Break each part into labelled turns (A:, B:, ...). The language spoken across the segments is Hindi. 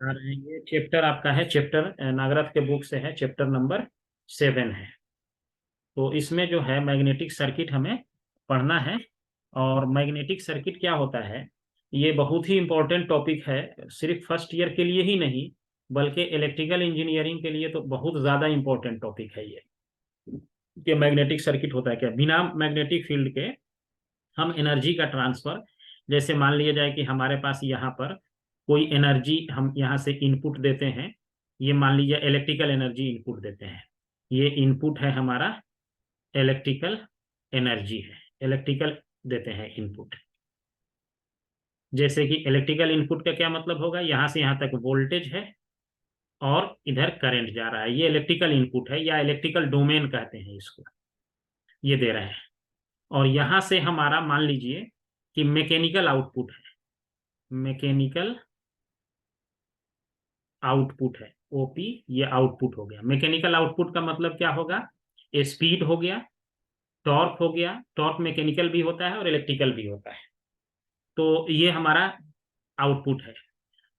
A: और ये चैप्टर आपका है, चैप्टर नागरथ के बुक से है, चैप्टर नंबर 7 है। तो इसमें जो है मैग्नेटिक सर्किट हमें पढ़ना है। और मैग्नेटिक सर्किट क्या होता है, ये बहुत ही इंपॉर्टेंट टॉपिक है, सिर्फ फर्स्ट ईयर के लिए ही नहीं बल्कि इलेक्ट्रिकल इंजीनियरिंग के लिए तो बहुत ज़्यादा इंपॉर्टेंट टॉपिक है ये। कि मैग्नेटिक सर्किट होता है क्या, बिना मैग्नेटिक फील्ड के हम एनर्जी का ट्रांसफर, जैसे मान लिया जाए कि हमारे पास यहाँ पर कोई एनर्जी हम यहाँ से इनपुट देते हैं, ये मान लीजिए इलेक्ट्रिकल एनर्जी इनपुट देते हैं, ये इनपुट है हमारा, इलेक्ट्रिकल एनर्जी है, इलेक्ट्रिकल देते हैं इनपुट। जैसे कि इलेक्ट्रिकल इनपुट का क्या मतलब होगा, यहाँ से यहाँ तक वोल्टेज है और इधर करंट जा रहा है, ये इलेक्ट्रिकल इनपुट है या इलेक्ट्रिकल डोमेन कहते हैं इसको, ये दे रहे हैं। और यहाँ से हमारा मान लीजिए कि मैकेनिकल आउटपुट है, मैकेनिकल आउटपुट है, ओपी, ये आउटपुट हो गया। मैकेनिकल आउटपुट का मतलब क्या होगा, स्पीड हो गया, टॉर्क हो गया, टॉर्क मैकेनिकल भी होता है और इलेक्ट्रिकल भी होता है। तो ये हमारा आउटपुट है।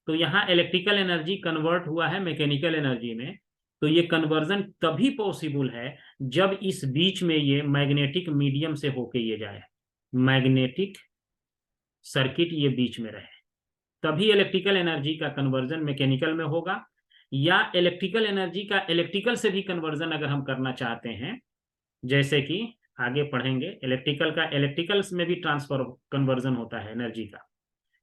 A: तो यहाँ इलेक्ट्रिकल एनर्जी कन्वर्ट हुआ है मैकेनिकल एनर्जी में। तो ये कन्वर्जन तभी पॉसिबल है जब इस बीच में ये मैग्नेटिक मीडियम से होके ये जाए, मैग्नेटिक सर्किट ये बीच में रहे, तभी इलेक्ट्रिकल एनर्जी का कन्वर्जन मैकेनिकल में होगा। या इलेक्ट्रिकल एनर्जी का इलेक्ट्रिकल से भी कन्वर्जन अगर हम करना चाहते हैं, जैसे कि आगे पढ़ेंगे, इलेक्ट्रिकल का इलेक्ट्रिकल में भी ट्रांसफर कन्वर्जन होता है एनर्जी का,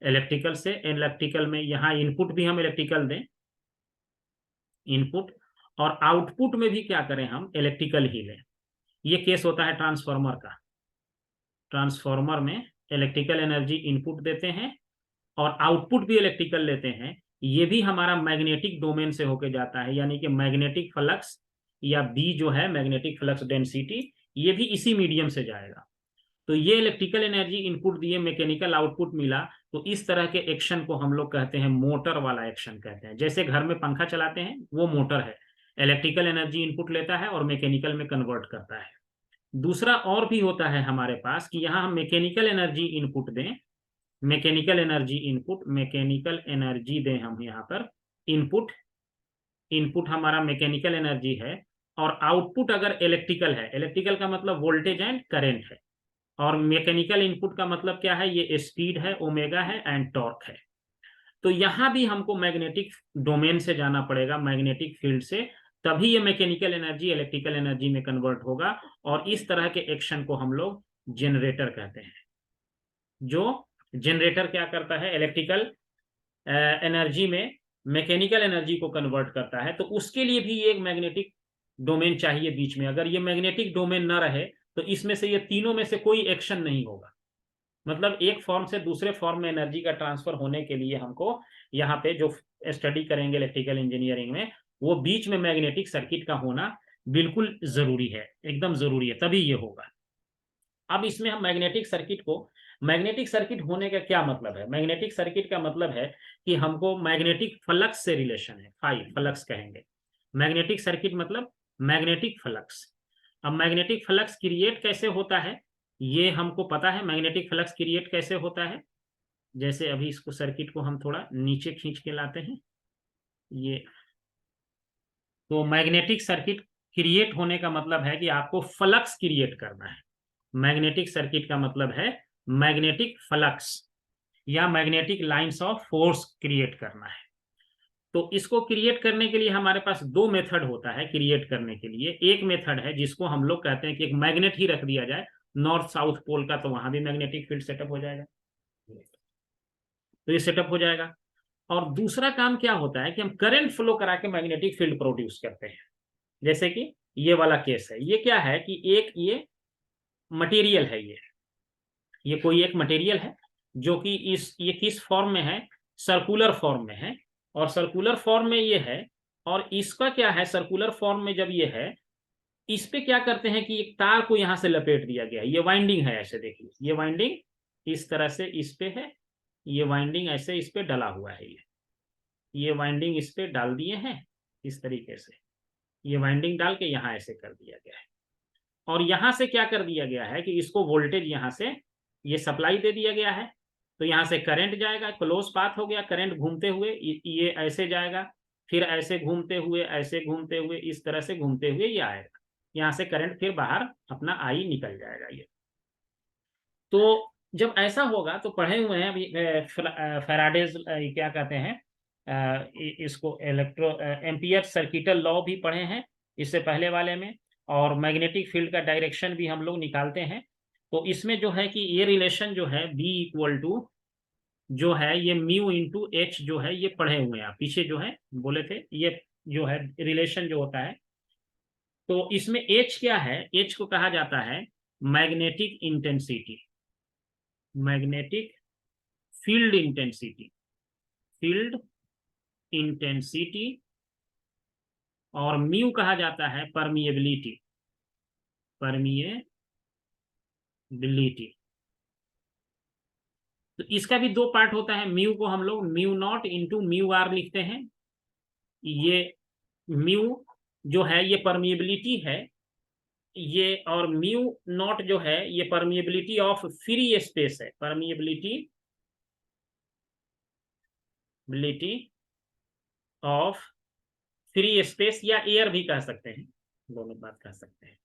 A: इलेक्ट्रिकल से इलेक्ट्रिकल में, यहाँ इनपुट भी हम इलेक्ट्रिकल दें, इनपुट, और आउटपुट में भी क्या करें, हम इलेक्ट्रिकल ही लें। ये केस होता है ट्रांसफार्मर का, ट्रांसफार्मर में इलेक्ट्रिकल एनर्जी इनपुट देते हैं और आउटपुट भी इलेक्ट्रिकल लेते हैं, ये भी हमारा मैग्नेटिक डोमेन से होके जाता है, यानी कि मैग्नेटिक फ्लक्स या बी जो है मैग्नेटिक फ्लक्स डेंसिटी, ये भी इसी मीडियम से जाएगा। तो ये इलेक्ट्रिकल एनर्जी इनपुट दिए, मैकेनिकल आउटपुट मिला, तो इस तरह के एक्शन को हम लोग कहते हैं मोटर वाला एक्शन कहते हैं। जैसे घर में पंखा चलाते हैं, वो मोटर है, इलेक्ट्रिकल एनर्जी इनपुट लेता है और मैकेनिकल में कन्वर्ट करता है। दूसरा और भी होता है हमारे पास कि यहाँ हम मैकेनिकल एनर्जी इनपुट दें, mechanical energy input, mechanical energy दें हम यहाँ पर इनपुट, इनपुट हमारा मैकेनिकल एनर्जी है, और आउटपुट अगर इलेक्ट्रिकल है, इलेक्ट्रिकल का मतलब वोल्टेज एंड करंट है, और मैकेनिकल इनपुट का मतलब क्या है, ये स्पीड है, ओमेगा है एंड टॉर्क है। तो यहां भी हमको मैग्नेटिक डोमेन से जाना पड़ेगा, मैग्नेटिक फील्ड से, तभी ये मैकेनिकल एनर्जी इलेक्ट्रिकल एनर्जी में कन्वर्ट होगा। और इस तरह के एक्शन को हम लोग जनरेटर कहते हैं। जो जनरेटर क्या करता है, इलेक्ट्रिकल एनर्जी में मैकेनिकल एनर्जी को कन्वर्ट करता है, तो उसके लिए भी एक मैग्नेटिक डोमेन चाहिए बीच में। अगर ये मैग्नेटिक डोमेन ना रहे तो इसमें से, ये तीनों में से कोई एक्शन नहीं होगा। मतलब एक फॉर्म से दूसरे फॉर्म में एनर्जी का ट्रांसफर होने के लिए हमको यहाँ पे जो स्टडी करेंगे इलेक्ट्रिकल इंजीनियरिंग में, वो बीच में मैग्नेटिक सर्किट का होना बिल्कुल जरूरी है, एकदम जरूरी है, तभी ये होगा। अब इसमें हम मैग्नेटिक सर्किट को, मैग्नेटिक सर्किट होने का क्या मतलब है, मैग्नेटिक सर्किट का मतलब है कि हमको मैग्नेटिक फ्लक्स से रिलेशन है, फाई फ्लक्स कहेंगे। मैग्नेटिक सर्किट मतलब मैग्नेटिक फ्लक्स। अब मैग्नेटिक फ्लक्स क्रिएट कैसे होता है, ये हमको पता है, मैग्नेटिक फ्लक्स क्रिएट कैसे होता है। जैसे अभी इसको सर्किट को हम थोड़ा नीचे खींच के लाते हैं, ये, तो मैग्नेटिक सर्किट क्रिएट होने का मतलब है कि आपको फ्लक्स क्रिएट करना है। मैग्नेटिक सर्किट का मतलब है मैग्नेटिक फ्लक्स या magnetic lines of force create करना है। तो इसको क्रिएट करने के लिए हमारे पास दो मेथड होता है क्रिएट करने के लिए। एक मेथड है जिसको हम लोग कहते हैं कि एक मैग्नेट ही रख दिया जाए नॉर्थ साउथ पोल का, तो वहां भी मैग्नेटिक फील्ड सेटअप हो जाएगा, तो ये सेटअप हो जाएगा। और दूसरा काम क्या होता है कि हम करंट फ्लो करा के मैग्नेटिक फील्ड प्रोड्यूस करते हैं। जैसे कि ये वाला केस है, ये क्या है कि एक ये मटेरियल है, ये कोई एक मटेरियल है जो कि ये किस फॉर्म में है, सर्कुलर फॉर्म में है, और सर्कुलर फॉर्म में ये है। और इसका क्या है, सर्कुलर फॉर्म में जब ये है, इस पे क्या करते हैं कि एक तार को यहां से लपेट दिया गया है, ये वाइंडिंग है, ऐसे देखिए, ये वाइंडिंग इस तरह से इस पे है, ये वाइंडिंग ऐसे इस पे डला हुआ है, ये वाइंडिंग इस पे डाल दिए हैं इस तरीके से, ये वाइंडिंग डाल के यहां ऐसे कर दिया गया है। और यहां से क्या कर दिया गया है कि इसको वोल्टेज यहां से ये सप्लाई दे दिया गया है, तो यहाँ से करंट जाएगा, क्लोज पाथ हो गया, करंट घूमते हुए ये ऐसे जाएगा, फिर ऐसे घूमते हुए इस तरह से घूमते हुए ये आएगा, यहाँ से करंट फिर बाहर अपना आई निकल जाएगा ये। तो जब ऐसा होगा तो पढ़े हुए हैं अभी फैराडेज क्या कहते हैं इसको, इलेक्ट्रो एम्पियर सर्किटल लॉ भी पढ़े हैं इससे पहले वाले में, और मैग्नेटिक फील्ड का डायरेक्शन भी हम लोग निकालते हैं। तो इसमें जो है कि ये रिलेशन जो है बी इक्वल टू जो है ये म्यू इंटू एच जो है ये पढ़े हुए हैं आप, पीछे जो है बोले थे, ये जो है रिलेशन जो होता है। तो इसमें एच क्या है, एच को कहा जाता है magnetic intensity, magnetic field intensity, field intensity, और म्यू कहा जाता है परमिएबिलिटी, परमिएबिलिटी। तो इसका भी दो पार्ट होता है, म्यू को हम लोग mu not into mu R लिखते हैं। ये म्यू जो है ये परमिएबिलिटी है ये, और म्यू नॉट जो है ये परमिएबिलिटी ऑफ फ्री स्पेस है, परमिएबिलिटी ऑफ फ्री स्पेस, या एयर भी कह सकते हैं, दोनों बात कह सकते हैं।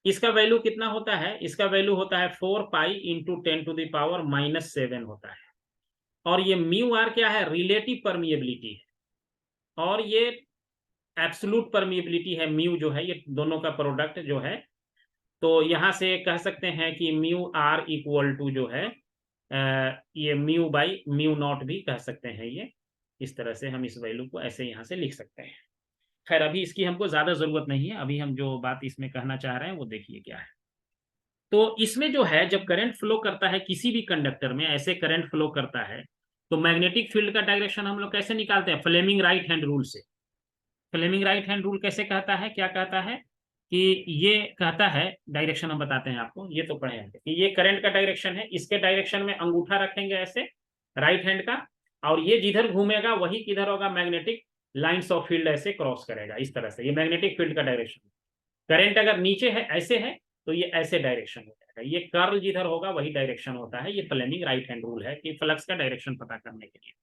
A: इसका वैल्यू कितना होता है, इसका वैल्यू होता है 4 पाई इंटू 10⁻⁻⁷ होता है। और ये म्यू आर क्या है, रिलेटिव परमिएबिलिटी है, और ये एब्सोल्यूट परमिएबिलिटी है, म्यू जो है ये दोनों का प्रोडक्ट जो है। तो यहां से कह सकते हैं कि म्यू आर इक्वल टू जो है ये म्यू बाई म्यू नॉट भी कह सकते हैं, ये इस तरह से हम इस वैल्यू को ऐसे यहां से लिख सकते हैं। खैर अभी इसकी हमको ज्यादा जरूरत नहीं है, अभी हम जो बात इसमें कहना चाह रहे हैं वो देखिए क्या है। तो इसमें जो है जब करंट फ्लो करता है किसी भी कंडक्टर में, ऐसे करंट फ्लो करता है, तो मैग्नेटिक फील्ड का डायरेक्शन हम लोग कैसे निकालते हैं, फ्लेमिंग राइट हैंड रूल से। फ्लेमिंग राइट हैंड रूल कैसे कहता है, क्या कहता है कि ये कहता है, डायरेक्शन हम बताते हैं आपको, ये तो पढ़े हैं कि ये करंट का डायरेक्शन है, इसके डायरेक्शन में अंगूठा रखेंगे ऐसे राइट हैंड का, और ये जिधर घूमेगा वही किधर होगा, मैग्नेटिक लाइंस ऑफ फील्ड ऐसे क्रॉस करेगा इस तरह से, ये मैग्नेटिक फील्ड का डायरेक्शन। करंट अगर नीचे है ऐसे है तो ये ऐसे डायरेक्शन हो जाएगा, ये कर्ल जिधर होगा वही डायरेक्शन होता है। ये फ्लेमिंग राइट हैंड रूल है कि फ्लक्स का डायरेक्शन पता करने के लिए।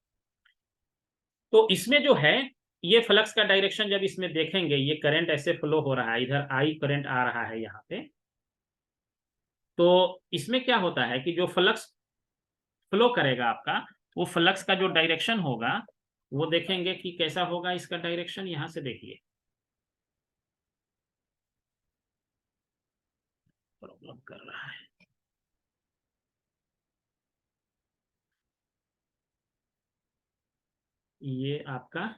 A: तो इसमें जो है ये फ्लक्स का डायरेक्शन जब इसमें देखेंगे, ये करंट ऐसे फ्लो हो रहा है, इधर आई करंट आ रहा है यहाँ पे, तो इसमें क्या होता है कि जो फ्लक्स फ्लो करेगा आपका, वो फ्लक्स का जो डायरेक्शन होगा वो देखेंगे कि कैसा होगा इसका डायरेक्शन। यहां से देखिए प्रॉब्लम कर रहा है, ये आपका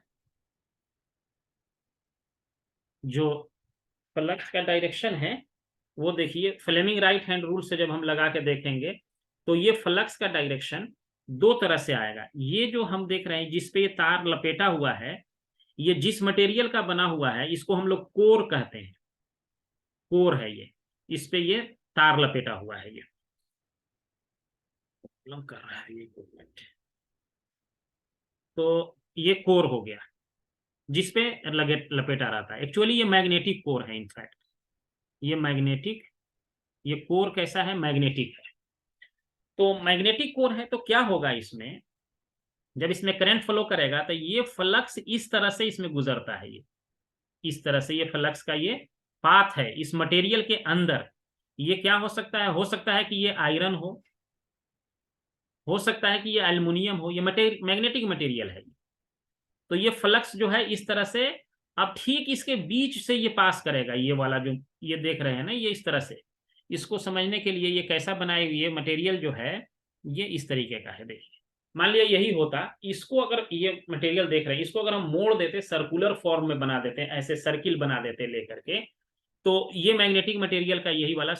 A: जो फ्लक्स का डायरेक्शन है वो देखिए, फ्लेमिंग राइट हैंड रूल से जब हम लगा के देखेंगे तो ये फ्लक्स का डायरेक्शन दो तरह से आएगा। ये जो हम देख रहे हैं जिसपे ये तार लपेटा हुआ है, ये जिस मटेरियल का बना हुआ है इसको हम लोग कोर कहते हैं, कोर है ये, इस पे ये तार लपेटा हुआ है, ये कर रहा है ये, तो ये कोर हो गया जिसपे लगे लपेटा रहता है। एक्चुअली ये मैग्नेटिक कोर है, इनफैक्ट ये मैग्नेटिक, ये कोर कैसा है, मैग्नेटिक है। तो मैग्नेटिक कोर है तो क्या होगा इसमें, जब इसमें करंट फ्लो करेगा तो ये फ्लक्स इस तरह से इसमें गुजरता है, ये इस तरह से ये फ्लक्स का ये पाथ है इस मटेरियल के अंदर। ये क्या हो सकता है कि ये आयरन हो सकता है कि ये एल्युमिनियम हो, ये मैग्नेटिक मटेरियल है। तो ये फ्लक्स जो है इस तरह से अब ठीक इसके बीच से ये पास करेगा, ये वाला जो ये देख रहे हैं ना, ये इस तरह से। इसको समझने के लिए ये कैसा बनाए हुए, ये मटेरियल जो है ये इस तरीके का है। देखिए मान लिया यही होता, इसको अगर ये मटेरियल देख रहे हैं, इसको अगर हम मोड़ देते, सर्कुलर फॉर्म में बना देते, ऐसे सर्किल बना देते लेकर के, तो ये मैग्नेटिक मटेरियल का यही वाला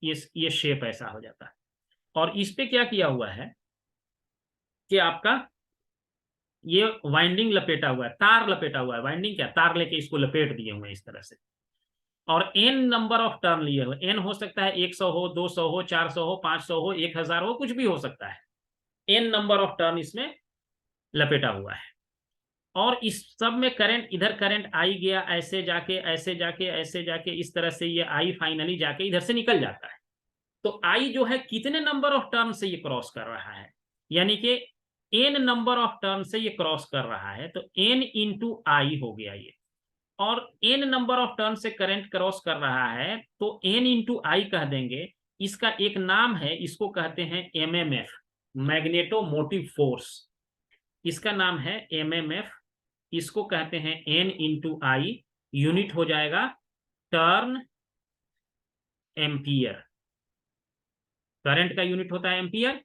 A: ये शेप ऐसा हो जाता है। और इस पे क्या किया हुआ है कि आपका ये वाइंडिंग लपेटा हुआ है, तार लपेटा हुआ है, वाइंडिंग क्या, तार लेके इसको लपेट दिए हुए हैं इस तरह से। और एन नंबर ऑफ टर्न लिए हुए, एन हो सकता है 100 हो, 200 हो, 400 हो, 500 हो, 1000 हो, कुछ भी हो सकता है। एन नंबर ऑफ टर्न इसमें लपेटा हुआ है। और इस सब में करंट, इधर करंट आई गया, ऐसे जाके ऐसे जाके ऐसे जाके इस तरह से ये आई फाइनली जाके इधर से निकल जाता है। तो आई जो है कितने नंबर ऑफ टर्न से ये क्रॉस कर रहा है, यानी कि n नंबर ऑफ टर्न से ये क्रॉस कर रहा है, तो n इंटू आई हो गया ये। और n नंबर ऑफ टर्न से करंट क्रॉस कर रहा है तो n इंटू आई कह देंगे। इसका एक नाम है, इसको कहते हैं एमएमएफ, मैग्नेटोमोटिव फोर्स। इसका नाम है एमएमएफ, इसको कहते हैं n इंटू आई। यूनिट हो जाएगा टर्न एम्पियर, करंट का यूनिट होता है एम्पियर।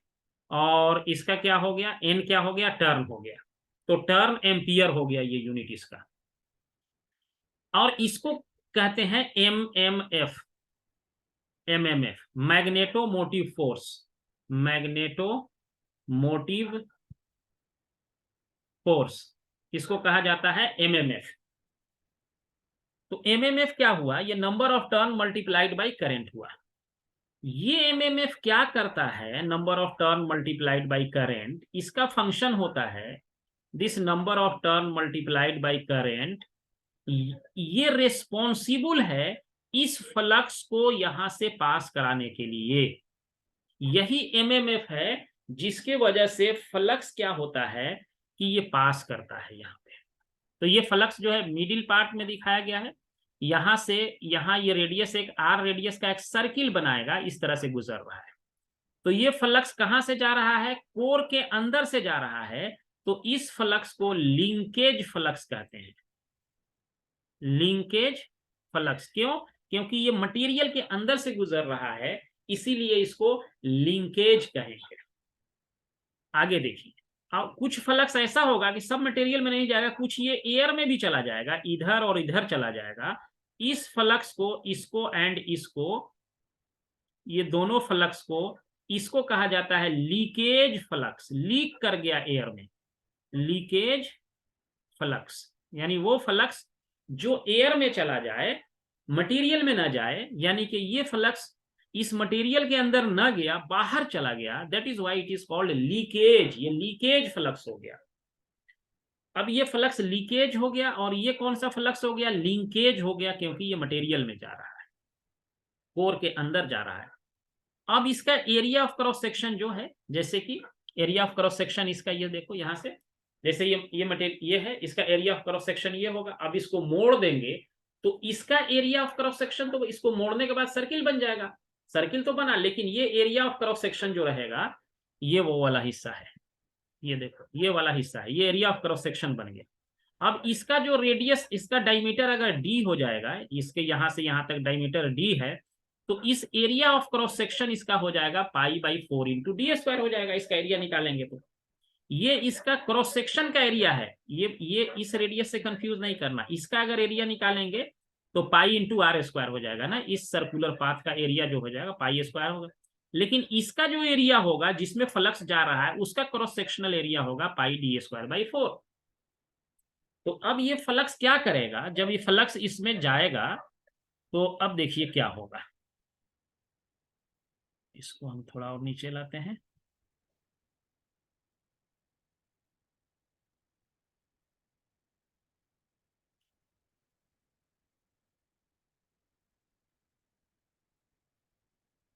A: और इसका क्या हो गया, एन क्या हो गया, टर्न हो गया, तो टर्न एम्पियर हो गया ये यूनिट इसका। और इसको कहते हैं MMF, MMF magneto motive force, magneto motive force, इसको कहा जाता है एमएमएफ। तो एमएमएफ क्या हुआ, ये number of turn multiplied by current हुआ। ये एमएमएफ क्या करता है, number of turn multiplied by current, इसका फंक्शन होता है this number of turn multiplied by current, ये रेस्पॉन्सिबल है इस फ्लक्स को यहां से पास कराने के लिए। यही एमएमएफ है जिसके वजह से फ्लक्स क्या होता है कि ये पास करता है यहाँ पे। तो ये फ्लक्स जो है मिडिल पार्ट में दिखाया गया है, यहां से यहां ये रेडियस, एक आर रेडियस का एक सर्किल बनाएगा, इस तरह से गुजर रहा है। तो ये फ्लक्स कहां से जा रहा है, कोर के अंदर से जा रहा है। तो इस फ्लक्स को लिंकेज फ्लक्स कहते हैं, लिंकेज फ्लक्स। क्यों, क्योंकि ये मटेरियल के अंदर से गुजर रहा है, इसीलिए इसको लिंकेज कहेंगे। आगे देखिए, अब कुछ फ्लक्स ऐसा होगा कि सब मटेरियल में नहीं जाएगा, कुछ ये एयर में भी चला जाएगा, इधर और इधर चला जाएगा। इस फ्लक्स को, इसको एंड इसको, ये दोनों फ्लक्स को, इसको कहा जाता है लीकेज फ्लक्स। लीक कर गया एयर में, लीकेज फ्लक्स, यानी वो फ्लक्स जो एयर में चला जाए, मटेरियल में ना जाए, यानी कि ये फ्लक्स इस मटेरियल के अंदर ना गया, बाहर चला गया, that is why it is called leakage. ये लीकेज फ्लक्स हो गया। अब ये फ्लक्स लीकेज हो गया, और ये कौन सा फ्लक्स हो गया, लिंकेज हो गया, क्योंकि ये मटेरियल में जा रहा है, कोर के अंदर जा रहा है। अब इसका एरिया ऑफ क्रॉस सेक्शन जो है, जैसे कि एरिया ऑफ क्रॉस सेक्शन इसका, ये देखो यहां से, जैसे ये मटेरियल ये है, इसका एरिया ऑफ क्रॉस सेक्शन ये होगा। अब इसको मोड़ देंगे तो इसका एरिया ऑफ क्रॉस सेक्शन, तो इसको मोड़ने के बाद सर्किल बन जाएगा। सर्किल तो बना, लेकिन ये एरिया ऑफ क्रॉस सेक्शन जो रहेगा, ये वो वाला हिस्सा है, ये देखो ये वाला हिस्सा है, ये एरिया ऑफ क्रॉस सेक्शन बन गया। अब इसका जो रेडियस, इसका डायमीटर अगर डी हो जाएगा, इसके यहां से यहां तक डायमीटर डी है, तो इस एरिया ऑफ क्रॉस सेक्शन इसका हो जाएगा pi by 4 into D square हो जाएगा। इसका एरिया निकालेंगे तो ये इसका क्रॉस सेक्शन का एरिया है। ये इस रेडियस से कंफ्यूज नहीं करना, इसका अगर एरिया निकालेंगे तो पाई इंटू आर स्क्वायर हो जाएगा ना, इस सर्कुलर पाथ का एरिया जो हो जाएगा पाई स्क्वायर होगा। लेकिन इसका जो एरिया होगा जिसमें फ्लक्स जा रहा है, उसका क्रॉस सेक्शनल एरिया होगा पाई डी स्क्वायर बाई 4। तो अब ये फ्लक्स क्या करेगा, जब ये फ्लक्स इसमें जाएगा तो अब देखिए क्या होगा। इसको हम थोड़ा और नीचे लाते हैं।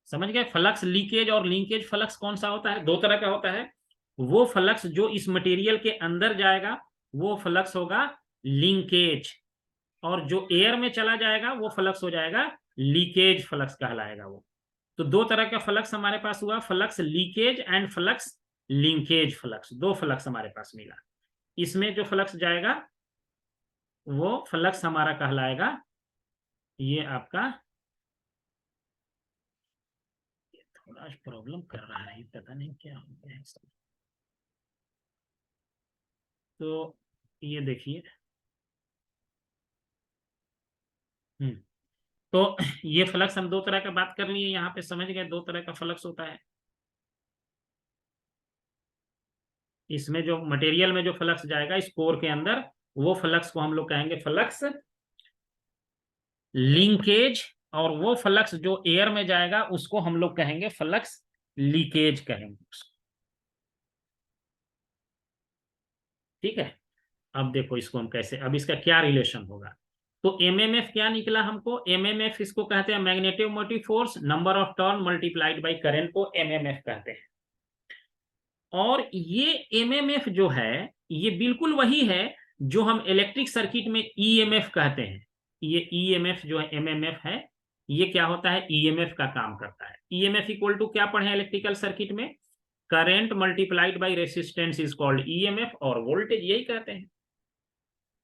A: समझ गए, फ्लक्स लीकेज और लिंकेज फ्लक्स कौन सा होता है, दो तरह का होता है। वो फ्लक्स जो इस मटेरियल के अंदर जाएगा वो फ्लक्स होगा लिंकेज, और जो एयर में चला जाएगा वो फ्लक्स हो जाएगा लीकेज फ्लक्स कहलाएगा वो। तो दो तरह का फ्लक्स हमारे पास हुआ, flux leakage and flux linkage flux, दो फ्लक्स हमारे पास मिला। इसमें जो फ्लक्स जाएगा वो फ्लक्स हमारा कहलाएगा, ये आपका, थोड़ा प्रॉब्लम कर रहा है, पता नहीं क्या हो गया है। तो ये देखिए, तो ये फ्लक्स हम दो तरह का बात कर लिए, यहाँ पे समझ गए दो तरह का फ्लक्स होता है। इसमें जो मटेरियल में जो फ्लक्स जाएगा इस कोर के अंदर, वो फ्लक्स को हम लोग कहेंगे फ्लक्स लिंकेज, और वो फ्लक्स जो एयर में जाएगा उसको हम लोग कहेंगे फ्लक्स लीकेज कहेंगे उसको। ठीक है, अब देखो इसको हम कैसे, अब इसका क्या रिलेशन होगा। तो एमएमएफ क्या निकला हमको, एमएमएफ इसको कहते हैं magnetomotive force, number of turn multiplied by current को एमएमएफ कहते हैं। और ये एमएमएफ जो है ये बिल्कुल वही है जो हम इलेक्ट्रिक सर्किट में ईएमएफ कहते हैं। ये ईएमएफ जो है एमएमएफ है, ये क्या होता है, ईएमएफ का काम करता है। ईएमएफ इक्वल टू क्या पढ़े इलेक्ट्रिकल सर्किट में, current multiplied by resistance is called EMF, और वोल्टेज यही कहते हैं।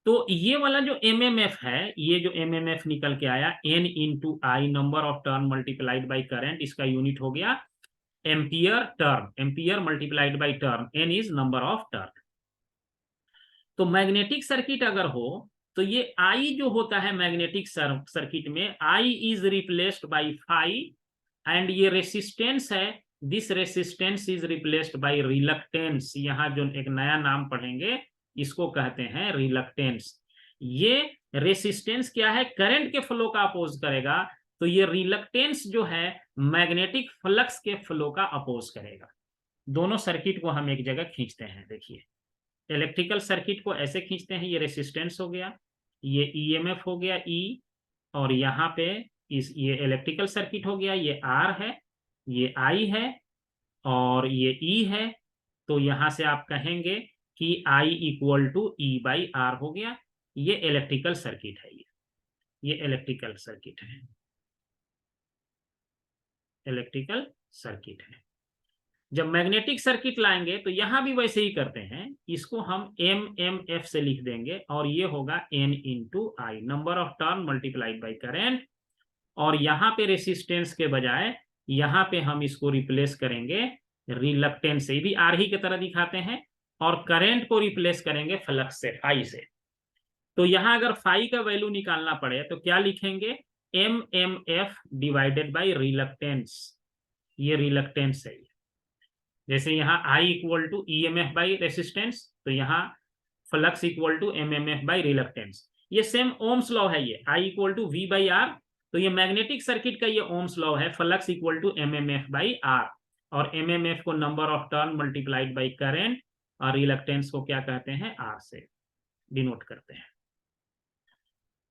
A: तो ये वाला जो एमएमएफ है, ये जो एमएमएफ निकल के आया N into I, number of turn multiplied by current, इसका यूनिट हो गया ampere turn, ampere multiplied by turn, N is number of turn. तो मैग्नेटिक सर्किट अगर हो तो ये आई जो होता है मैग्नेटिक सर्किट में, I is replaced by phi, and ये रेसिस्टेंस है, this resistance is replaced by reluctance. यहां जो एक नया नाम पढ़ेंगे इसको कहते हैं रिलक्टेंस। ये रेसिस्टेंस क्या है, करंट के फ्लो का अपोज करेगा, तो ये रिलक्टेंस जो है मैग्नेटिक फ्लक्स के फ्लो का अपोज करेगा। दोनों सर्किट को हम एक जगह खींचते हैं। देखिए इलेक्ट्रिकल सर्किट को ऐसे खींचते हैं, ये रेसिस्टेंस हो गया, ये ईएमएफ हो गया ई, और यहाँ पे ये इलेक्ट्रिकल सर्किट हो गया, ये आर है, ये आई है, और ये ई है। तो यहां से आप कहेंगे कि I equal to E by R हो गया। ये इलेक्ट्रिकल सर्किट है, ये इलेक्ट्रिकल सर्किट है, इलेक्ट्रिकल सर्किट है। जब मैग्नेटिक सर्किट लाएंगे तो यहां भी वैसे ही करते हैं, इसको हम एम एम एफ से लिख देंगे, और ये होगा N into I, number of turn multiplied by current. और यहाँ पे रेसिस्टेंस के बजाय यहाँ पे हम इसको रिप्लेस करेंगे रिलक्टेंस से, भी आर ही की तरह दिखाते हैं, और करंट को रिप्लेस करेंगे फ्लक्स से, फाई से। तो यहां अगर फाई का वैल्यू निकालना पड़े तो क्या लिखेंगे, M M F divided by reluctance, ये रिलक्टेंस है। जैसे यहाँ I equal to E M F by resistance, तो यहाँ flux equal to M M F by reluctance. ये सेम ओम्स लॉ है, ये I equal to V by R, तो ये मैग्नेटिक सर्किट का ये ओम्स लॉ है, flux equal to M M F by R, और एम एम एफ को number of turn multiplied by current, और रिलक्टेंस को क्या कहते हैं, आर से डिनोट करते हैं।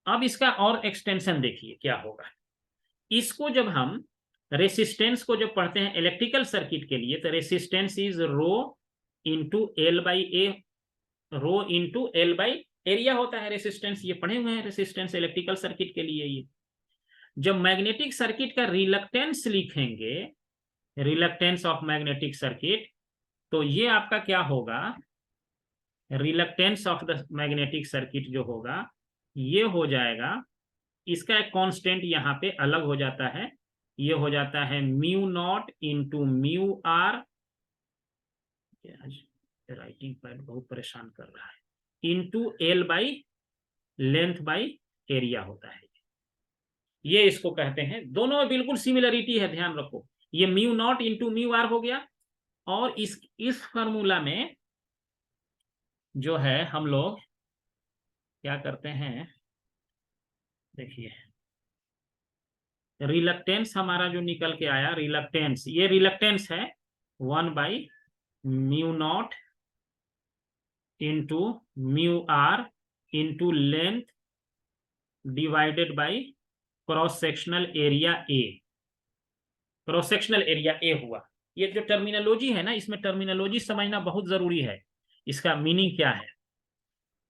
A: अब इसका और एक्सटेंशन देखिए क्या होगा। इसको जब हम रेसिस्टेंस को जब पढ़ते हैं इलेक्ट्रिकल सर्किट के लिए, तो resistance is rho into L by A, rho into L by area होता है रेसिस्टेंस, ये पढ़े हुए हैं रेसिस्टेंस इलेक्ट्रिकल सर्किट के लिए। ये जब मैग्नेटिक सर्किट का रिलक्टेंस लिखेंगे, रिलक्टेंस ऑफ मैग्नेटिक सर्किट, तो ये आपका क्या होगा, reluctance of the magnetic circuit जो होगा ये हो जाएगा, इसका एक कांस्टेंट यहाँ पे अलग हो जाता है, ये हो जाता है mu not into mu R, writing pad बहुत परेशान कर रहा है, into L by length by area होता है। ये इसको कहते हैं, दोनों में बिल्कुल सिमिलरिटी है, ध्यान रखो। ये mu not into mu R हो गया, और इस फॉर्मूला में जो है हम लोग क्या करते हैं, देखिए रिलक्टेंस हमारा जो निकल के आया, रिलक्टेंस, ये रिलक्टेंस है 1 by mu not into mu R into length divided by cross sectional area A, cross sectional area A हुआ। ये जो टर्मिनोलॉजी है ना, इसमें टर्मिनोलॉजी समझना बहुत जरूरी है, इसका मीनिंग क्या है।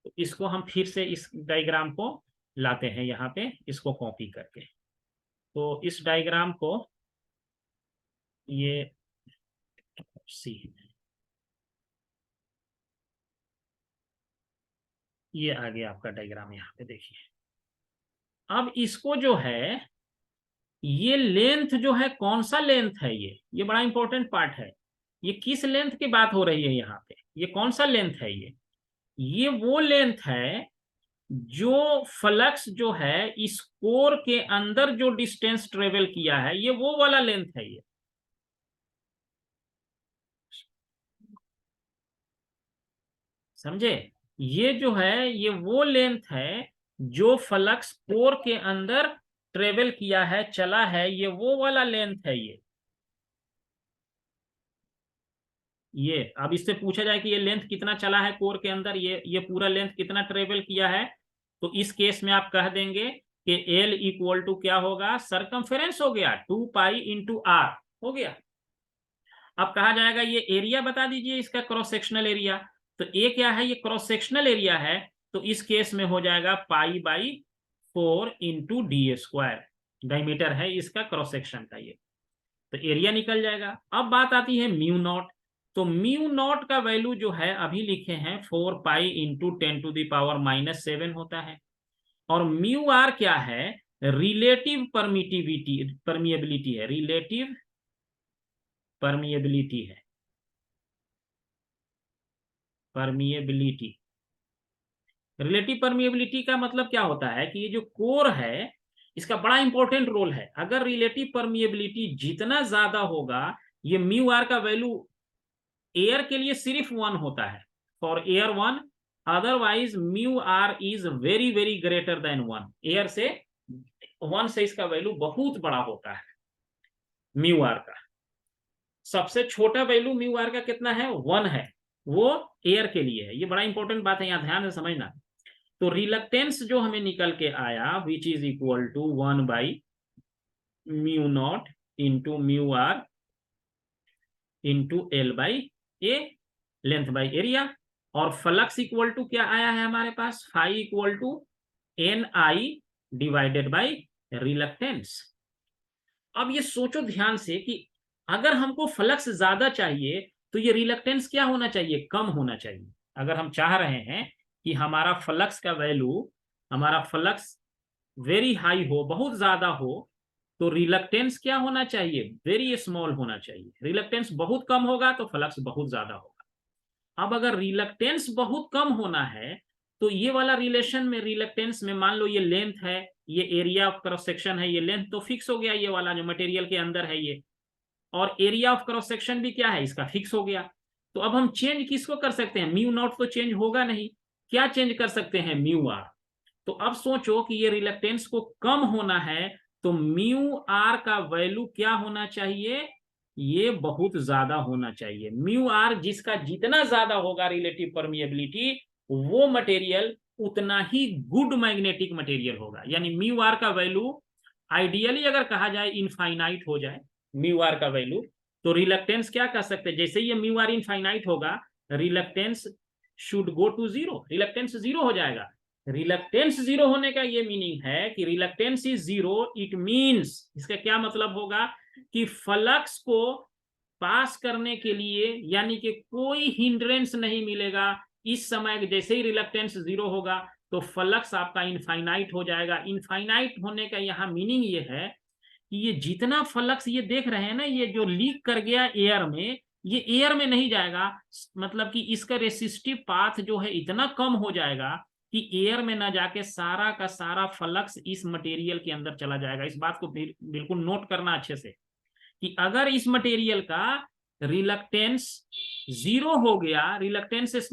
A: तो इसको हम फिर से इस डायग्राम को लाते हैं यहाँ पे, इसको कॉपी करके। तो इस डायग्राम को ये सी, ये आ गया आपका डायग्राम, यहाँ पे देखिए। अब इसको जो है, ये लेंथ जो है, कौन सा लेंथ है, ये बड़ा इंपॉर्टेंट पार्ट है। ये किस लेंथ की बात हो रही है यहाँ पे, ये कौन सा लेंथ है, ये वो लेंथ है जो फ्लक्स जो है इस कोर के अंदर जो डिस्टेंस ट्रेवल किया है, ये वो वाला लेंथ है। ये समझे, ये जो है ये वो लेंथ है जो फ्लक्स कोर के अंदर ट्रेवल किया है, चला है, ये वो वाला लेंथ है। ये अब इससे पूछा जाए कि ये लेंथ कितना चला है कोर के अंदर, ये पूरा लेंथ कितना ट्रेवल किया है, तो इस केस में आप कह देंगे कि एल इक्वल टू क्या होगा, सरकमफेरेंस हो गया 2 पाई इंटू आर हो गया। अब कहा जाएगा ये एरिया बता दीजिए इसका क्रॉस सेक्शनल एरिया। तो ए क्या है, ये क्रॉस सेक्शनल एरिया है, तो इस केस में हो जाएगा π/4 इंटू डी स्क्वायर, डायमीटर है इसका क्रॉस सेक्शन का ये, तो एरिया निकल जाएगा। अब बात आती है म्यू नॉट। तो म्यू नॉट का वैल्यू जो है अभी लिखे हैं 4π इंटू 10⁻⁻7 होता है। और म्यू आर क्या है, रिलेटिव परमिएबिलिटी है, रिलेटिव परमिएबिलिटी है, परमिएबिलिटी। रिलेटिव परमिएबिलिटी का मतलब क्या होता है कि ये जो कोर है इसका बड़ा इंपॉर्टेंट रोल है। अगर रिलेटिव परमिएबिलिटी जितना ज्यादा होगा, ये म्यू आर का वैल्यू एयर के लिए सिर्फ 1 होता है, for air 1, otherwise mu R is very very greater than 1। Air से 1 से इसका वैल्यू बहुत बड़ा होता है म्यू आर का। सबसे छोटा वैल्यू म्यू आर का कितना है, 1 है, वो एयर के लिए है। ये बड़ा इंपॉर्टेंट बात है, यहां ध्यान से समझना। तो रिलक्टेंस जो हमें निकल के आया which is equal to 1/μ0 into mu R into L/A, length by area. और फ्लक्स इक्वल टू क्या आया है हमारे पास, phi equal to NI divided by reluctance. अब ये सोचो ध्यान से कि अगर हमको फ्लक्स ज्यादा चाहिए तो ये रिलक्टेंस क्या होना चाहिए, कम होना चाहिए। अगर हम चाह रहे हैं कि हमारा फ्लक्स का वैल्यू, हमारा फ्लक्स वेरी हाई हो, बहुत ज्यादा हो, तो रिलक्टेंस क्या होना चाहिए, वेरी स्मॉल होना चाहिए। रिलक्टेंस बहुत कम होगा तो फ्लक्स बहुत ज्यादा होगा। अब अगर रिलक्टेंस बहुत कम होना है तो ये वाला रिलेशन में, रिलक्टेंस में मान लो ये लेंथ है, ये एरिया ऑफ क्रॉस सेक्शन है, ये लेंथ तो फिक्स हो गया, ये वाला जो मटेरियल के अंदर है ये, और एरिया ऑफ क्रॉस सेक्शन भी क्या है, इसका फिक्स हो गया। तो अब हम चेंज किसको कर सकते हैं, म्यू नॉट तो चेंज होगा नहीं, क्या चेंज कर सकते हैं, म्यू आर। तो अब सोचो कि ये रिलक्टेंस को कम होना है तो म्यू आर का वैल्यू क्या होना चाहिए, ये बहुत ज्यादा होना चाहिए। म्यू आर जिसका जितना ज्यादा होगा रिलेटिव परमिएबिलिटी, वो मटेरियल उतना ही गुड मैग्नेटिक मटेरियल होगा। यानी म्यू आर का वैल्यू आइडियली अगर कहा जाए इनफाइनाइट हो जाए म्यू आर का वैल्यू, तो रिलक्टेंस क्या कर सकते हैं, जैसे ये म्यू आर इनफाइनाइट होगा, reluctance should go to zero, reluctance zero हो जाएगा। रिलक्टेंस जीरो होने का ये मीनिंग है कि reluctance is zero, it means, इसका क्या मतलब होगा कि फ्लक्स को पास करने के लिए यानी कि कोई हिंड्रेंस नहीं मिलेगा। इस समय जैसे ही रिलक्टेंस जीरो होगा तो फ्लक्स आपका इनफाइनाइट हो जाएगा। इनफाइनाइट होने का यहाँ मीनिंग ये है कि ये जितना फ्लक्स ये देख रहे हैं ना, ये जो लीक कर गया एयर में, ये एयर में नहीं जाएगा, मतलब कि इसका रेसिस्टिव पाथ जो है इतना कम हो जाएगा कि एयर में ना जाके सारा का सारा फ्लक्स इस मटेरियल के अंदर चला जाएगा। इस बात को बिल्कुल नोट करना अच्छे से कि अगर इस मटेरियल का रिलक्टेंस जीरो हो गया, रिलक्टेंस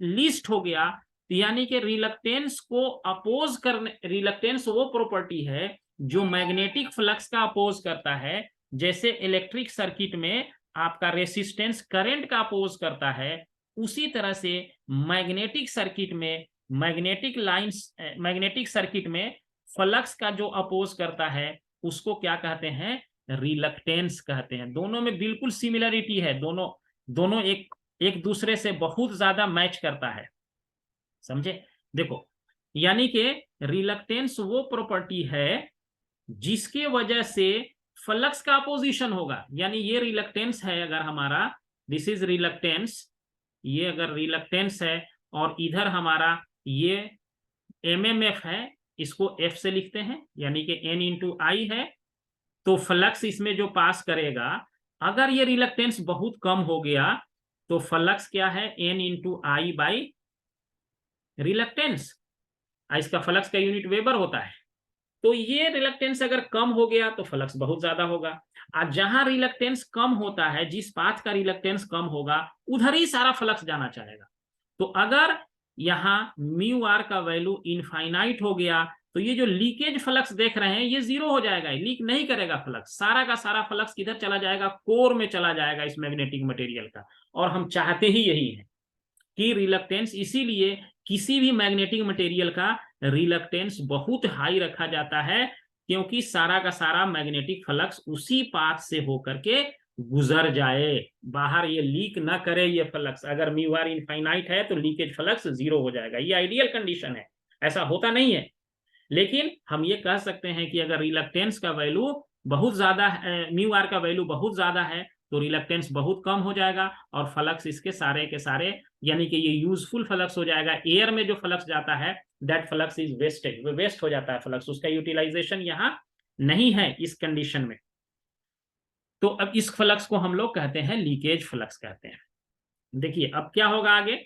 A: लीस्ट हो गया, तो यानी कि रिलक्टेंस को अपोज करने, रिलक्टेंस वो प्रॉपर्टी है जो मैग्नेटिक फ्लक्स का अपोज करता है। जैसे इलेक्ट्रिक सर्किट में आपका रेसिस्टेंस करंट का अपोज करता है, उसी तरह से मैग्नेटिक सर्किट में, मैग्नेटिक लाइंस, मैग्नेटिक सर्किट में फ्लक्स का जो अपोज करता है उसको क्या कहते हैं, रिलक्टेंस कहते हैं। दोनों में बिल्कुल सिमिलरिटी है, दोनों एक दूसरे से बहुत ज्यादा मैच करता है, समझे। देखो, यानी कि रिलक्टेंस वो प्रॉपर्टी है जिसके वजह से फ्लक्स का अपोजिशन होगा। यानी ये रिलक्टेंस है अगर हमारा, दिस इज रिलक्टेंस, ये अगर रिलक्टेंस है और इधर हमारा ये एमएमएफ है, इसको एफ से लिखते हैं, यानी कि एन इंटू आई है, तो फ्लक्स इसमें जो पास करेगा, अगर ये रिलक्टेंस बहुत कम हो गया तो फ्लक्स क्या है, N into I by reluctance. इसका फ्लक्स का यूनिट वेबर होता है। तो ये रिलक्टेंस अगर कम हो गया तो फ्लक्स बहुत ज्यादा होगा। आज जहां रिलक्टेंस कम होता है, जिस पाथ का रिलक्टेंस कम होगा, उधर ही सारा फ्लक्स जाना चाहेगा। तो अगर यहाँ म्यू आर का वैल्यू इनफाइनाइट हो गया तो ये जो लीकेज फ्लक्स देख रहे हैं ये जीरो हो जाएगा, लीक नहीं करेगा फ्लक्स, सारा का सारा फ्लक्स किधर चला जाएगा, कोर में चला जाएगा इस मैग्नेटिक मटेरियल का। और हम चाहते ही यही है कि रिलक्टेंस, इसीलिए किसी भी मैग्नेटिक मटेरियल का रिलक्टेंस बहुत हाई रखा जाता है, क्योंकि सारा का सारा मैग्नेटिक फ्लक्स उसी पाथ से होकर के गुजर जाए बाहर, ये लीक ना करे ये फ्लक्स। अगर म्यू आर इनफाइनाइट है तो लीकेज फ्लक्स जीरो हो जाएगा, ये आइडियल कंडीशन है। ऐसा होता नहीं है, लेकिन हम ये कह सकते हैं कि अगर रिलक्टेंस का वैल्यू बहुत ज्यादा है, म्यू आर का वैल्यू बहुत ज्यादा है, तो रिलक्टेंस बहुत कम हो जाएगा और फ्लक्स इसके सारे के सारे, यानी कि ये यूजफुल फ्लक्स हो जाएगा। एयर में जो फ्लक्स जाता है that flux is wasted, waste हो जाता है फ्लक्स, उसका यूटिलाइजेशन यहाँ नहीं है इस कंडीशन में। तो अब इस फ्लक्स को हम लोग कहते हैं लीकेज फ्लक्स कहते हैं। देखिए अब क्या होगा आगे,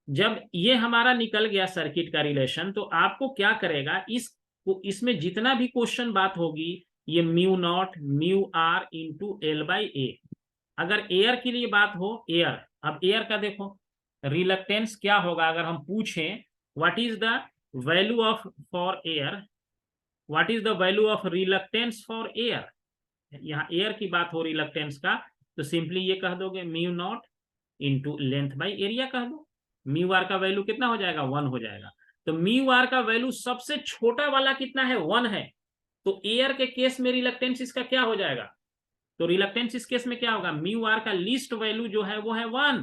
A: जब ये हमारा निकल गया सर्किट का रिलेशन, तो आपको क्या करेगा, इसमें जितना भी क्वेश्चन बात होगी, ये mu naught mu R into L by A. अगर एयर के लिए बात हो, एयर, अब एयर का देखो रिलक्टेंस क्या होगा। अगर हम पूछें what is the value of for air, what is the value of reluctance for air, यहाँ एयर की बात हो रिलक्टेंस का, तो सिंपली ये कह दोगे mu not into length by area कह दो। म्यू आर का वैल्यू कितना हो जाएगा, 1 हो जाएगा। तो म्यू आर का वैल्यू सबसे छोटा वाला कितना है, 1 है। तो एयर के केस में रिलक्टेंस इसका क्या हो जाएगा, तो रिलक्टेंस इस केस में क्या होगा, म्यू आर का लीस्ट वैल्यू जो है वो है 1।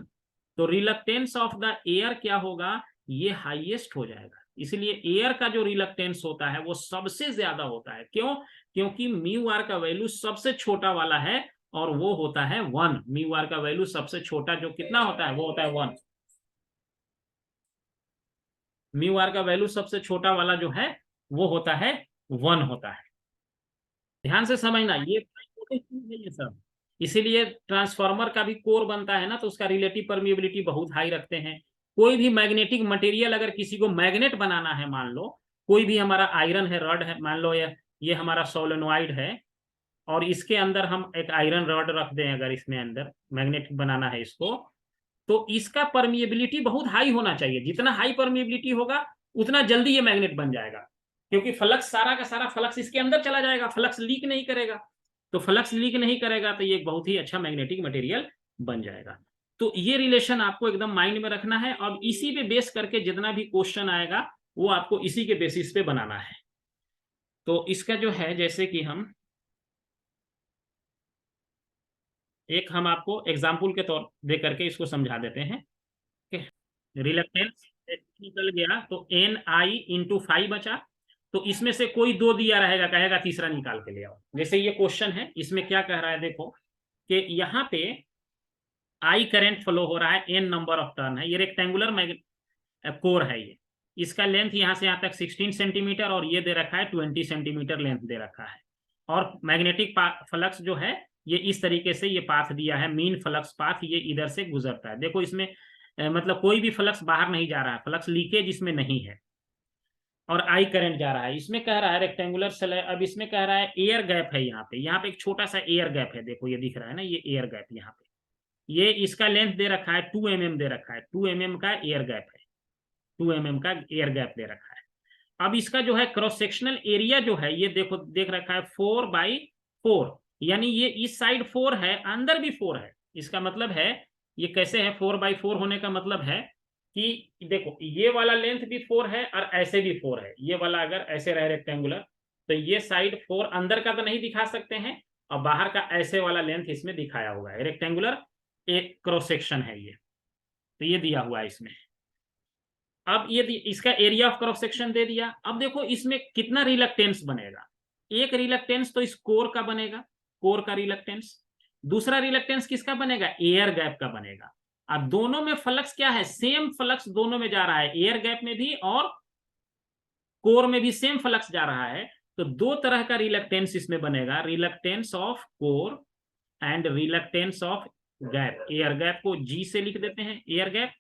A: तो रिलक्टेंस ऑफ द एयर क्या होगा, ये हाईएस्ट हो जाएगा। इसलिए एयर का जो रिलक्टेंस होता है वो सबसे ज्यादा होता है। क्यों, क्योंकि म्यू आर का वैल्यू सबसे छोटा वाला है और वो होता है 1। म्यू आर का वैल्यू सबसे छोटा जो कितना होता है वो होता है 1। म्यू आर का वैल्यू सबसे छोटा वाला जो है वो होता है 1 होता है। ध्यान से समझना, ये चीज है ये सब। इसीलिए ट्रांसफार्मर का भी कोर बनता है ना, तो उसका रिलेटिव परमिएबिलिटी बहुत हाई रखते हैं। कोई भी मैग्नेटिक मटेरियल अगर किसी को मैग्नेट बनाना है, मान लो कोई भी हमारा आयरन है, रॉड है, मान लो ये हमारा सोलेनोइड है, और इसके अंदर हम एक आयरन रॉड रख दें, अगर इसमें अंदर मैग्नेटिक बनाना है इसको, तो इसका परमिएबिलिटी बहुत हाई होना चाहिए। जितना हाई परमिएबिलिटी होगा उतना जल्दी ये मैग्नेट बन जाएगा, क्योंकि फ्लक्स सारा का सारा फ्लक्स इसके अंदर चला जाएगा, फ्लक्स लीक नहीं करेगा। तो फ्लक्स लीक नहीं करेगा तो ये एक बहुत ही अच्छा मैग्नेटिक मटेरियल बन जाएगा। तो ये रिलेशन आपको एकदम माइंड में रखना है। अब इसी पे बेस करके जितना भी क्वेश्चन आएगा वो आपको इसी के बेसिस पे बनाना है। तो इसका जो है, जैसे कि हम आपको एग्जाम्पल के तौर दे करके इसको समझा देते हैं। रिलक्टेंस निकल गया तो एन आई इंटू 5 बचा, तो इसमें से कोई दो दिया रहेगा, कहेगा तीसरा निकाल के ले आओ। जैसे ये क्वेश्चन है, इसमें क्या कह रहा है देखो, कि यहाँ पे आई करंट फ्लो हो रहा है, एन नंबर ऑफ टर्न है, ये रेक्टेंगुलर कोर है, ये इसका लेंथ यहाँ से यहाँ तक 16 सेंटीमीटर और ये दे रखा है 20 सेंटीमीटर लेंथ दे रखा है। और मैग्नेटिक फ्लक्स जो है ये इस तरीके से ये पाथ दिया है, मीन फ्लक्स पाथ, ये इधर से गुजरता है। देखो इसमें मतलब कोई भी फ्लक्स बाहर नहीं जा रहा है, फ्लक्स लीकेज इसमें नहीं है, और आई करंट जा रहा है। इसमें कह रहा है रेक्टेंगुलर स्लैब, अब इसमें कह रहा है एयर गैप है, यहाँ पे एक छोटा सा एयर गैप है, देखो ये दिख रहा है ना, ये एयर गैप यहाँ पे, ये इसका लेंथ दे रखा है 2 mm दे रखा है, 2 mm का एयर गैप है, 2 mm का एयर गैप दे रखा है। अब इसका जो है क्रॉस सेक्शनल एरिया जो है, ये देखो देख रखा है 4/4, यानी ये इस साइड 4 है, अंदर भी 4 है। इसका मतलब है ये कैसे है, 4/4 होने का मतलब है कि देखो ये वाला लेंथ भी 4 है और ऐसे भी 4 है। ये वाला अगर ऐसे रहे रेक्टेंगुलर, तो ये साइड 4 अंदर का तो नहीं दिखा सकते हैं, और बाहर का ऐसे वाला लेंथ इसमें दिखाया हुआ है। रेक्टेंगुलर एक क्रॉस सेक्शन है ये, तो ये दिया हुआ है इसमें। अब ये इसका एरिया ऑफ क्रॉस सेक्शन दे दिया। अब देखो इसमें कितना रिलक्टेंस बनेगा, एक रिलक्टेंस तो इस कोर का बनेगा, कोर का रिलक्टेंस। दूसरा रिलक्टेंस किसका बनेगा, एयर गैप का बनेगा। अब दोनों में फ्लक्स क्या है, सेम फ्लक्स दोनों में जा रहा है, एयर गैप में भी और कोर में भी सेम फ्लक्स जा रहा है। तो दो तरह का रिलक्टेंस इसमें बनेगा, reluctance of core and reluctance of gap. Air gap को जी से लिख देते हैं, air gap,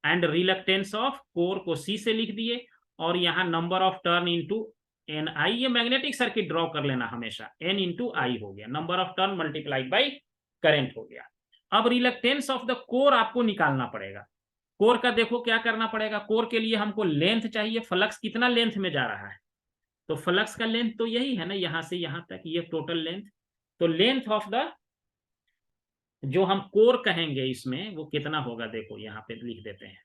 A: and reluctance of core को सी से लिख दिए, और यहाँ number of turn into N I. ये मैग्नेटिक सर्किट ड्रॉ कर लेना हमेशा, एन इंटू आई हो गया, number of turn multiplied by current हो गया। अब रिलक्टेंस ऑफ द कोर आपको निकालना पड़ेगा। कोर का देखो क्या करना पड़ेगा, कोर के लिए हमको लेंथ चाहिए, फ्लक्स कितना लेंथ में जा रहा है, तो फ्लक्स का लेंथ तो यही है ना, यहां से यहां तक ये टोटल लेंथ। तो लेंथ ऑफ द जो हम कोर कहेंगे इसमें वो कितना होगा, देखो यहाँ पे लिख देते हैं।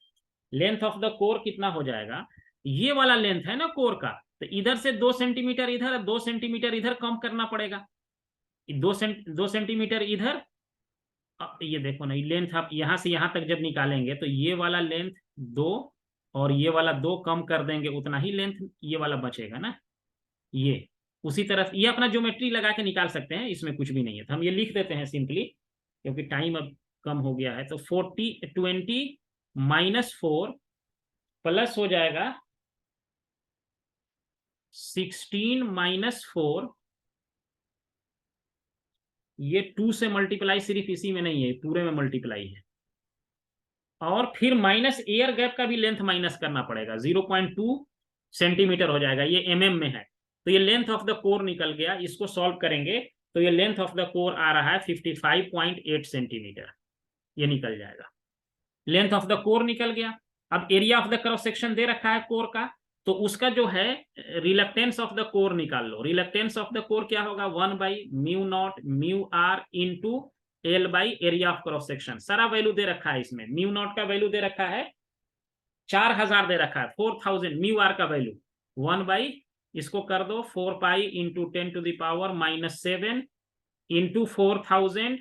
A: लेंथ ऑफ द कोर कितना हो जाएगा, ये वाला लेंथ है ना कोर का, तो इधर से 2 सेंटीमीटर इधर, 2 सेंटीमीटर इधर कम करना पड़ेगा, 2 सेंटीमीटर इधर ये देखो ना, लेंथ आप यहाँ से यहाँ तक जब निकालेंगे तो ये वाला लेंथ 2 और ये वाला 2 कम कर देंगे, उतना ही लेंथ ये वाला बचेगा ना। ये उसी तरह ये अपना ज्योमेट्री लगा के निकाल सकते हैं, इसमें कुछ भी नहीं है। तो हम ये लिख देते हैं सिंपली, क्योंकि टाइम अब कम हो गया है। तो 20 माइनस 4 प्लस हो जाएगा 16 माइनस 4, ये 2 से मल्टीप्लाई सिर्फ इसी में नहीं है, पूरे में मल्टीप्लाई है। और फिर माइनस एयर गैप का भी लेंथ माइनस करना पड़ेगा, 0.2 सेंटीमीटर हो जाएगा, ये mm में है। तो ये लेंथ ऑफ द कोर निकल गया। इसको सॉल्व करेंगे तो ये लेंथ ऑफ द कोर आ रहा है 55.8 सेंटीमीटर, ये निकल जाएगा। लेंथ ऑफ द कोर निकल गया। अब area of the cross section दे रखा है कोर का, तो उसका जो है रिलक्टेंस ऑफ द कोर निकाल लो। रिलक्टेंस ऑफ द कोर क्या होगा, 1/μ0 μr into L by area of cross section. सारा वैल्यू दे रखा है इसमें। μ0 का वैल्यू दे रखा है 4000 दे रखा है, 4000 μr का वैल्यू 1 बाई, इसको कर दो 4 pi into 10⁻⁻7 into 4000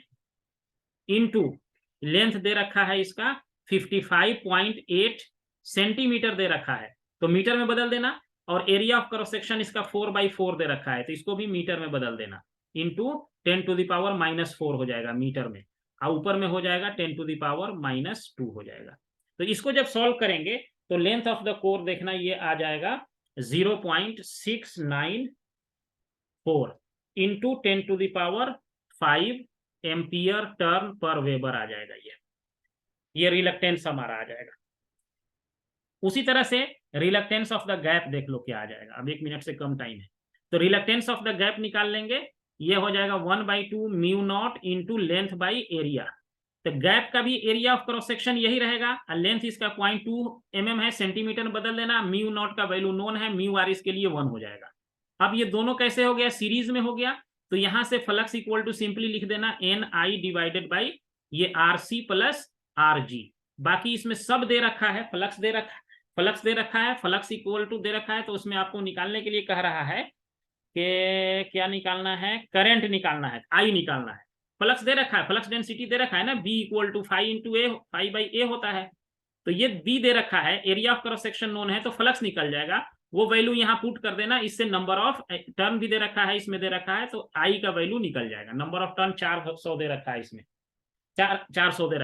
A: into length दे रखा है इसका 55.8 सेंटीमीटर दे रखा है, तो मीटर में बदल देना। और एरिया ऑफ क्रॉस सेक्शन इसका 4/4 दे रखा है, तो इसको भी मीटर में बदल देना, इंटू 10⁻⁻4 हो जाएगा मीटर में, और ऊपर में हो जाएगा 10⁻⁻2 हो जाएगा। तो इसको जब सॉल्व करेंगे तो लेंथ ऑफ द कोर देखना, ये आ जाएगा 0.694 इंटू 10⁵ एम्पियर टर्न पर वेबर आ जाएगा। ये रिलक्टेंस हमारा आ जाएगा। उसी तरह से रिलक्टेंस ऑफ द गैप देख लो क्या आ जाएगा। अब 1 मिनट से कम टाइम है, तो रिलक्टेंस ऑफ द गैप निकाल लेंगे। ये हो जाएगा 1/2 μ0 इंटू लेंथ बाई एरिया। तो गैप का भी एरिया ऑफ क्रॉस सेक्शन यही रहेगा, और लेंथ इसका 0.2 mm है, सेंटीमीटर में बदल देना। μ0 का वैल्यू नोन है, μr इसके लिए 1 हो जाएगा। अब ये दोनों कैसे हो गया, सीरीज में हो गया। तो यहां से फ्लक्स इक्वल टू सिंपली लिख देना NI डिवाइडेड बाई ये RC प्लस RG। बाकी इसमें सब दे रखा है, फ्लक्स दे रखा है, फ्लक्स इक्वल टू दे रखा है। तो उसमें आपको निकालने के लिए कह रहा है कि क्या निकालना है, करंट निकालना है, I निकालना है। फ्लक्स दे रखा है, फ्लक्स डेंसिटी दे रखा है ना, B equal to 5 into A, 5/A होता है। तो ये B दे रखा है, area of cross section known है, तो फ्लक्स निकल जाएगा। वो वैल्यू यहाँ पुट कर देना, इससे नंबर ऑफ टर्न भी दे रखा है, इसमें दे रखा है, तो I का वैल्यू निकल जाएगा। नंबर ऑफ टर्न 400 दे रखा है इसमें, 400 दे रखा है।